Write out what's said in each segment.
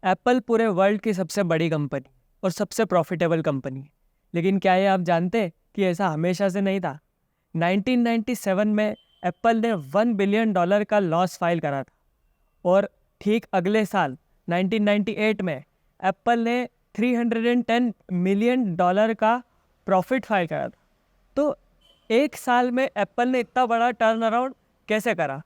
Apple पूरे world की सबसे बड़ी कंपनी और सबसे प्रॉफिटेबल कंपनी है। लेकिन क्या ये आप जानते हैं कि ऐसा हमेशा से नहीं था। 1997 में एप्पल ने $1 बिलियन का लॉस फाइल करा था और ठीक अगले साल 1998 में एप्पल ने $310 मिलियन का प्रॉफिट फाइल करा था। तो एक साल में एप्पल ने इतना बड़ा टर्न अराउंड कैसे करा?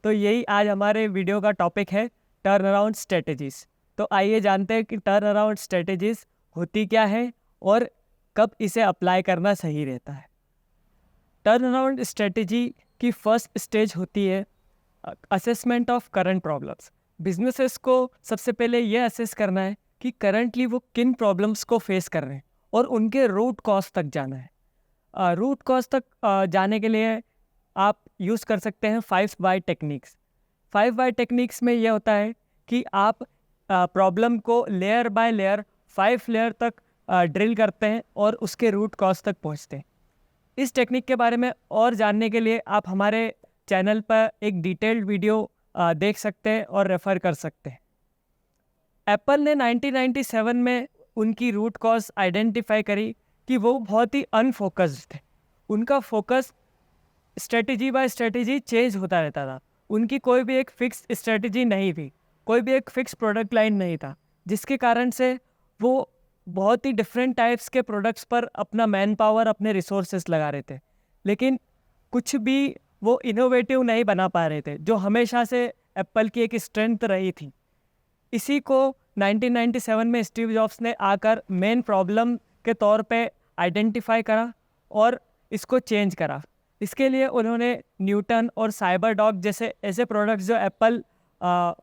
तो यही आज हमारे वीडियो का टॉपिक है, टर्न अराउंड स्ट्रेटजीज। तो आइए जानते हैं कि टर्न अराउंड स्ट्रेटजीज होती क्या है और कब इसे अप्लाई करना सही रहता है। टर्न अराउंड स्ट्रेटजी की फर्स्ट स्टेज होती है assessment of current problems. Businesses को सबसे पहले ये असेस करना है कि करंटली वो किन प्रॉब्लम्स को फेस कर रहे हैं और उनके रूट कॉज तक जाना है। रूट कॉज तक जाने के लिए आप यूज़ कर सकते हैं 5 वाई टेक्निक्स। 5 वाई टेक्निक्स में यह होता है कि आप प्रॉब्लम को लेयर बाय लेयर 5 लेयर तक ड्रिल करते हैं और उसके रूट कॉज तक पहुंचते हैं। इस टेक्निक के बारे में और जानने के लिए आप हमारे चैनल पर एक डिटेल्ड वीडियो देख सकते हैं और रेफ़र कर सकते हैं। एप्पल ने 1997 में उनकी रूट कॉज आइडेंटिफाई करी कि वो बहुत ही अनफोकस्ड थे। उनका focus strategy by strategy change होता रहता था। उनकी कोई भी एक फिक्स स्ट्रेटजी नहीं थी, कोई भी एक फिक्स प्रोडक्ट लाइन नहीं था, जिसके कारण से वो बहुत ही डिफरेंट टाइप्स के प्रोडक्ट्स पर अपना मैन पावर, अपने रिसोर्सेस लगा रहे थे, लेकिन कुछ भी वो इनोवेटिव नहीं बना पा रहे थे, जो हमेशा से एप्पल की एक स्ट्रेंथ रही थी। इसी को 1997 में स्टीव जॉब्स ने आकर मेन प्रॉब्लम के तौर पे आइडेंटिफाई करा और इसको चेंज करा। इसके लिए उन्होंने न्यूटन और साइबर डॉग जैसे ऐसे प्रोडक्ट्स जो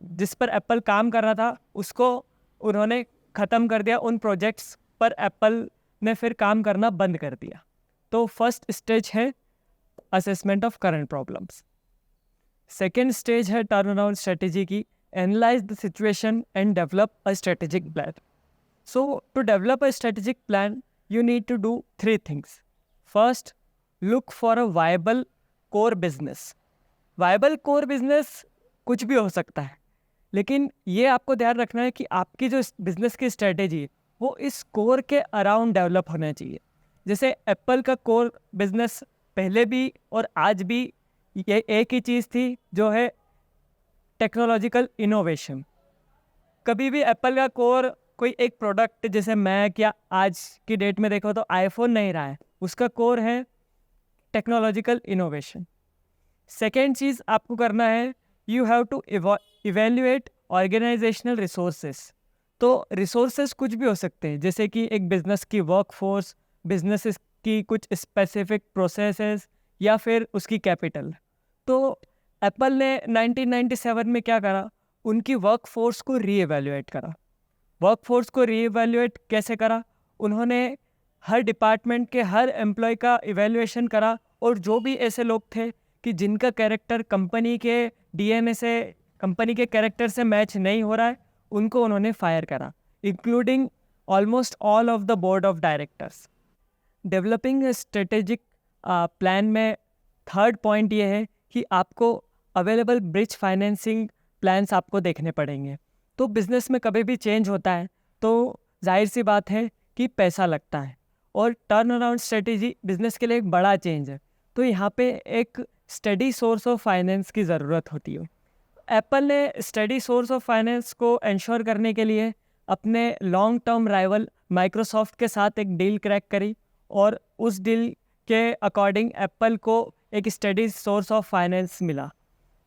जिस पर एप्पल काम कर रहा था, उसको उन्होंने ख़त्म कर दिया। उन प्रोजेक्ट्स पर एप्पल ने फिर काम करना बंद कर दिया। तो फर्स्ट स्टेज है assessment of current problems. Second stage है टर्न अराउंड स्ट्रेटजी की, analyse the situation and develop a strategic plan. So to develop a strategic plan you need to do 3 things. First, look for a viable core business. Viable core business कुछ भी हो सकता है, लेकिन ये आपको ध्यान रखना है कि आपकी जो बिजनेस की स्ट्रेटेजी है वो इस कोर के अराउंड डेवलप होना चाहिए। जैसे एप्पल का कोर बिजनेस पहले भी और आज भी ये एक ही चीज़ थी, जो है टेक्नोलॉजिकल इनोवेशन। कभी भी एप्पल का कोर कोई एक प्रोडक्ट जैसे मैक या आज की डेट में देखो तो आईफोन नहीं रहा है, उसका कोर है टेक्नोलॉजिकल इनोवेशन। सेकेंड चीज़ आपको करना है, you have to evaluate organisational resources. तो रिसोर्सेस कुछ भी हो सकते हैं, जैसे कि एक बिजनेस की वर्कफोर्स, बिजनेस की कुछ स्पेसिफिक प्रोसेसेस या फिर उसकी कैपिटल। तो एप्पल ने 1997 में क्या करा, उनकी वर्कफोर्स को रीएवैल्यूएट करा। वर्कफोर्स को रीएवैल्यूएट कैसे करा? उन्होंने हर डिपार्टमेंट के हर एम्प्लॉय का इवैल्यूएशन करा और जो भी ऐसे लोग थे कि जिनका कैरेक्टर कंपनी के डीएनए से, कंपनी के कैरेक्टर से मैच नहीं हो रहा है, उनको उन्होंने फायर करा, including almost all of the board of directors. Developing strategic plan में थर्ड पॉइंट ये है कि आपको अवेलेबल ब्रिज फाइनेंसिंग प्लान्स आपको देखने पड़ेंगे। तो बिज़नेस में कभी भी चेंज होता है तो जाहिर सी बात है कि पैसा लगता है, और टर्न अराउंड स्ट्रेटेजी बिज़नेस के लिए एक बड़ा चेंज है, तो यहाँ पे एक स्टडी सोर्स ऑफ फाइनेंस की ज़रूरत होती है। एप्पल ने स्टडी सोर्स ऑफ फाइनेंस को इंश्योर करने के लिए अपने लॉन्ग टर्म राइवल माइक्रोसॉफ्ट के साथ एक डील क्रैक करी और उस डील के अकॉर्डिंग एप्पल को एक स्टडी सोर्स ऑफ फाइनेंस मिला।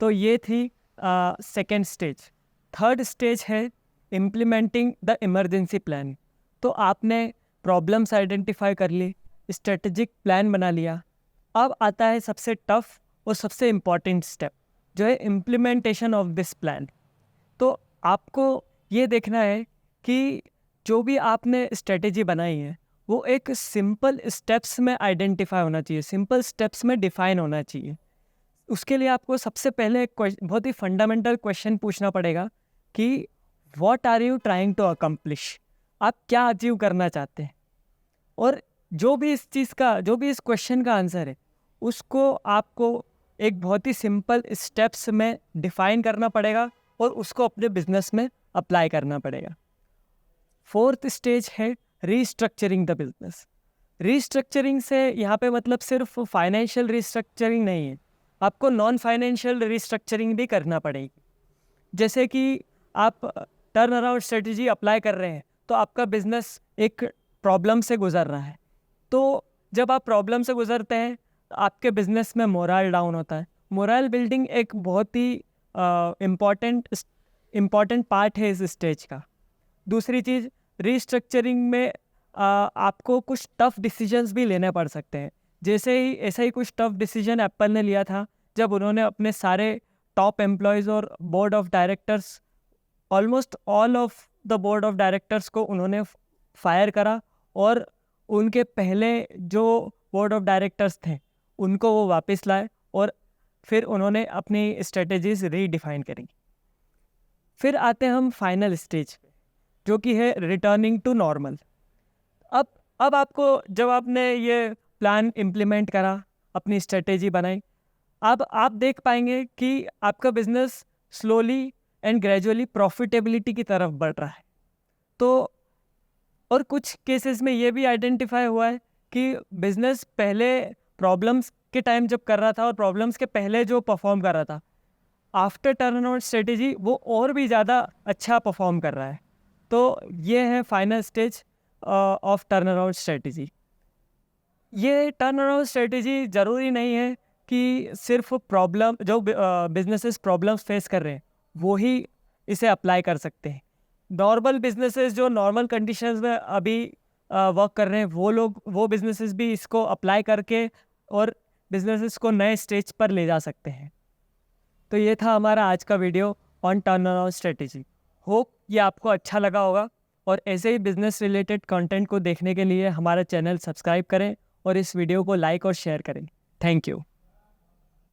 तो ये थी सेकेंड स्टेज। थर्ड स्टेज है इम्प्लीमेंटिंग द इमरजेंसी प्लान। तो आपने प्रॉब्लम्स आइडेंटिफाई कर ली, स्ट्रेटेजिक प्लान बना लिया। अब आता है सबसे टफ और सबसे इम्पॉर्टेंट स्टेप, जो है इम्प्लीमेंटेशन ऑफ दिस प्लान। तो आपको ये देखना है कि जो भी आपने स्ट्रेटेजी बनाई है वो एक सिंपल स्टेप्स में आइडेंटिफाई होना चाहिए, सिंपल स्टेप्स में डिफाइन होना चाहिए। उसके लिए आपको सबसे पहले एक बहुत ही फंडामेंटल क्वेश्चन पूछना पड़ेगा कि what are you trying to accomplish. आप क्या अचीव करना चाहते हैं, और जो भी इस क्वेश्चन का आंसर है उसको आपको एक बहुत ही सिंपल स्टेप्स में डिफाइन करना पड़ेगा और उसको अपने बिजनेस में अप्लाई करना पड़ेगा। फोर्थ स्टेज है रीस्ट्रक्चरिंग द बिजनेस। रीस्ट्रक्चरिंग से यहाँ पे मतलब सिर्फ फाइनेंशियल रीस्ट्रक्चरिंग नहीं है, आपको नॉन फाइनेंशियल रीस्ट्रक्चरिंग भी करना पड़ेगी। जैसे कि आप टर्न अराउंड स्ट्रेटजी अप्लाई कर रहे हैं तो आपका बिजनेस एक प्रॉब्लम से गुजर रहा है, तो जब आप प्रॉब्लम से गुजरते हैं आपके बिजनेस में मोरल डाउन होता है। मोरल बिल्डिंग एक बहुत ही इम्पॉर्टेंट पार्ट है इस स्टेज का। दूसरी चीज़, रीस्ट्रक्चरिंग में आपको कुछ टफ डिसीजंस भी लेने पड़ सकते हैं। ऐसा ही कुछ टफ डिसीजन एप्पल ने लिया था जब उन्होंने अपने सारे टॉप एम्प्लॉयज़ और board of directors, almost all of the board of directors को उन्होंने फायर करा और उनके पहले जो बोर्ड ऑफ डायरेक्टर्स थे उनको वो वापस लाए और फिर उन्होंने अपनी स्ट्रेटजीज रीडिफाइन करी। फिर आते हैं हम फाइनल स्टेज पे, जो कि है रिटर्निंग टू नॉर्मल। अब आपको, जब आपने ये प्लान इम्प्लीमेंट करा, अपनी स्ट्रेटेजी बनाई, अब आप देख पाएंगे कि आपका business slowly and gradually profitability की तरफ बढ़ रहा है। तो और कुछ केसेस में ये भी आइडेंटिफाई हुआ है कि बिजनेस पहले प्रॉब्लम्स के टाइम जब कर रहा था और प्रॉब्लम्स के पहले जो परफॉर्म कर रहा था, आफ्टर टर्न अराउंड स्ट्रेटेजी वो और भी ज़्यादा अच्छा परफॉर्म कर रहा है। तो ये है final stage of turn around strategy. ये टर्न अराउंड स्ट्रेटेजी ज़रूरी नहीं है कि सिर्फ प्रॉब्लम जो बिजनेसेस प्रॉब्लम्स फेस कर रहे हैं वो ही इसे अप्लाई कर सकते हैं। नॉर्मल बिजनेसेस जो नॉर्मल कंडीशंस में अभी वर्क कर रहे हैं वो बिजनेसेस भी इसको अप्लाई करके और बिजनेसेस को नए स्टेज पर ले जा सकते हैं। तो ये था हमारा आज का video on turn around strategy. Hope ये आपको अच्छा लगा होगा, और ऐसे ही बिजनेस रिलेटेड कंटेंट को देखने के लिए हमारा चैनल सब्सक्राइब करें और इस वीडियो को लाइक और शेयर करें। Thank you.